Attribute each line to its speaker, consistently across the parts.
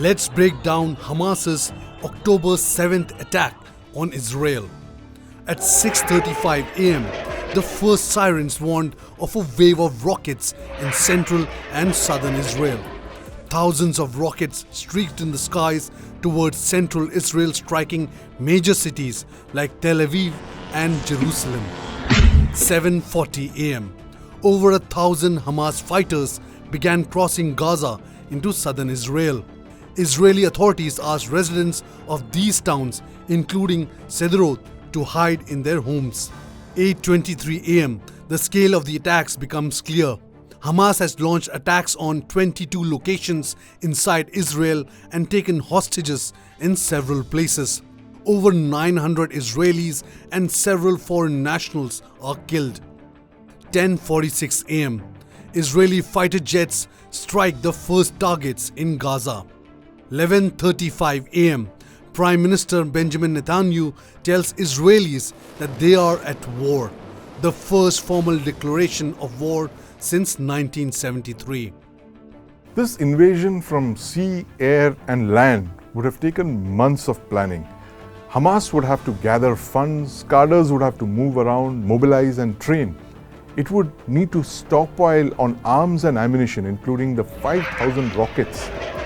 Speaker 1: Let's break down Hamas's October 7th attack on Israel. At 6:35 am, the first sirens warned of a wave of rockets in central and southern Israel. Thousands of rockets streaked in the skies towards central Israel, striking major cities like Tel Aviv and Jerusalem. 7:40 am, over 1,000 Hamas fighters began crossing Gaza into southern Israel. Israeli authorities asked residents of these towns, including Sderot, to hide in their homes. 8:23 am, the scale of the attacks becomes clear. Hamas has launched attacks on 22 locations inside Israel and taken hostages in several places. Over 900 Israelis and several foreign nationals are killed. 10:46 am, Israeli fighter jets strike the first targets in Gaza. 11:35 am, Prime Minister Benjamin Netanyahu tells Israelis that they are at war, the first formal declaration of war since 1973.
Speaker 2: This invasion from sea, air and land would have taken months of planning. Hamas would have to gather funds, cadres would have to move around, mobilize and train. It would need to stockpile on arms and ammunition, including the 5,000 rockets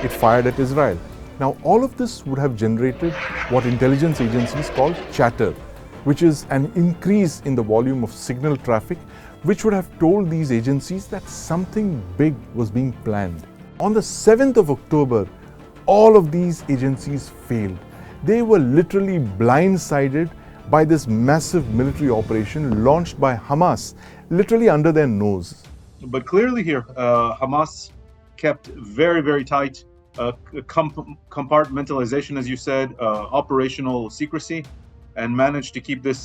Speaker 2: it fired at Israel. Now, all of this would have generated what intelligence agencies call chatter, which is an increase in the volume of signal traffic, which would have told these agencies that something big was being planned. On the 7th of October, all of these agencies failed. They were literally blindsided by this massive military operation launched by Hamas, literally under their nose.
Speaker 3: But clearly here, Hamas kept very, very tight compartmentalization, as you said, operational secrecy, and managed to keep this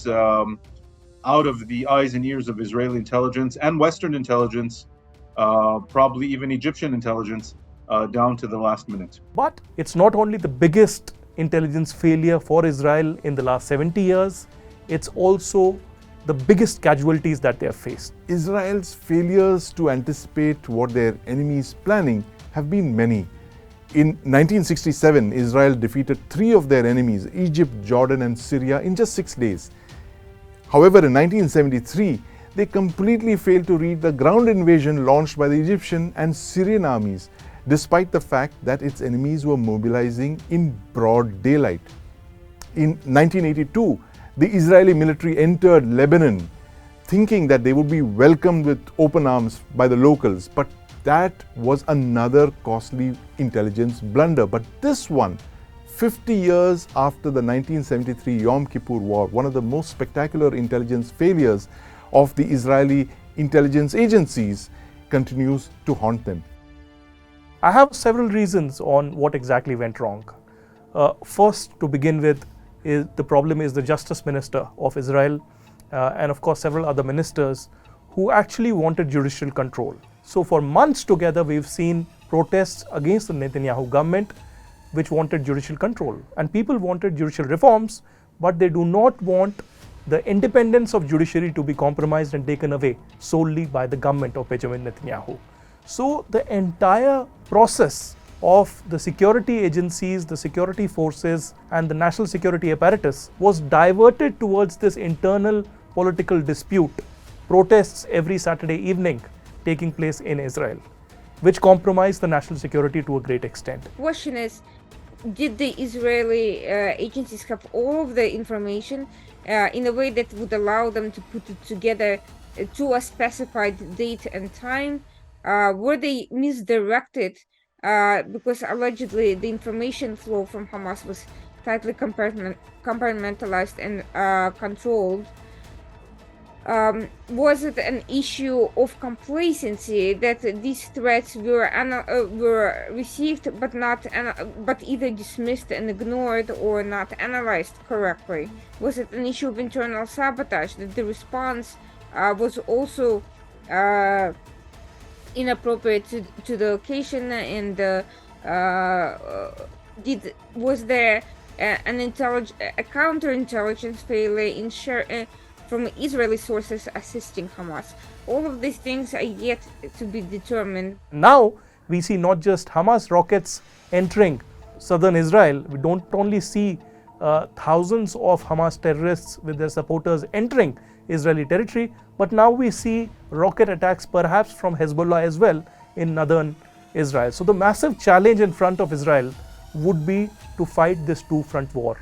Speaker 3: out of the eyes and ears of Israeli intelligence and Western intelligence, probably even Egyptian intelligence, down to the last minute.
Speaker 4: But it's not only the biggest intelligence failure for Israel in the last 70 years, it's also the biggest casualties that they have faced.
Speaker 2: Israel's failures to anticipate what their enemy is planning have been many. In 1967, Israel defeated 3 of their enemies, Egypt, Jordan and Syria, in just 6 days. However, in 1973, they completely failed to read the ground invasion launched by the Egyptian and Syrian armies, despite the fact that its enemies were mobilizing in broad daylight. In 1982, the Israeli military entered Lebanon, thinking that they would be welcomed with open arms by the locals, but that was another costly intelligence blunder. But this one, 50 years after the 1973 Yom Kippur War, one of the most spectacular intelligence failures of the Israeli intelligence agencies, continues to haunt them.
Speaker 4: I have several reasons on what exactly went wrong. First, to begin with, the problem is the Justice Minister of Israel and of course several other ministers who actually wanted judicial control. So for months together, we've seen protests against the Netanyahu government which wanted judicial control. And people wanted judicial reforms, but they do not want the independence of judiciary to be compromised and taken away solely by the government of Benjamin Netanyahu. So the entire process of the security agencies, the security forces and the national security apparatus was diverted towards this internal political dispute, protests every Saturday evening taking place in Israel, which compromised the national security to a great extent.
Speaker 5: The question is, did the Israeli agencies have all of the information in a way that would allow them to put it together to a specified date and time? Were they misdirected because allegedly the information flow from Hamas was tightly compartmentalized and controlled? Was it an issue of complacency that these threats were received but either dismissed and ignored or not analyzed correctly? Was it an issue of internal sabotage, that the response was also inappropriate to the occasion, and was there a counterintelligence failure from Israeli sources assisting Hamas? All of these things are yet to be determined.
Speaker 4: Now we see not just Hamas rockets entering southern Israel, we don't only see thousands of Hamas terrorists with their supporters entering Israeli territory, but now we see rocket attacks perhaps from Hezbollah as well in northern Israel. So the massive challenge in front of Israel would be to fight this two-front war.